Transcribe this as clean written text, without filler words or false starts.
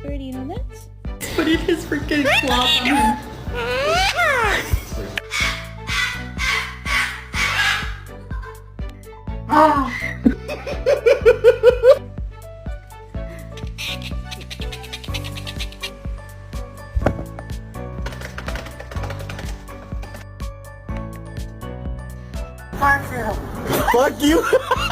whisper, do you know that? Putting his freaking claw on him. Fuck you!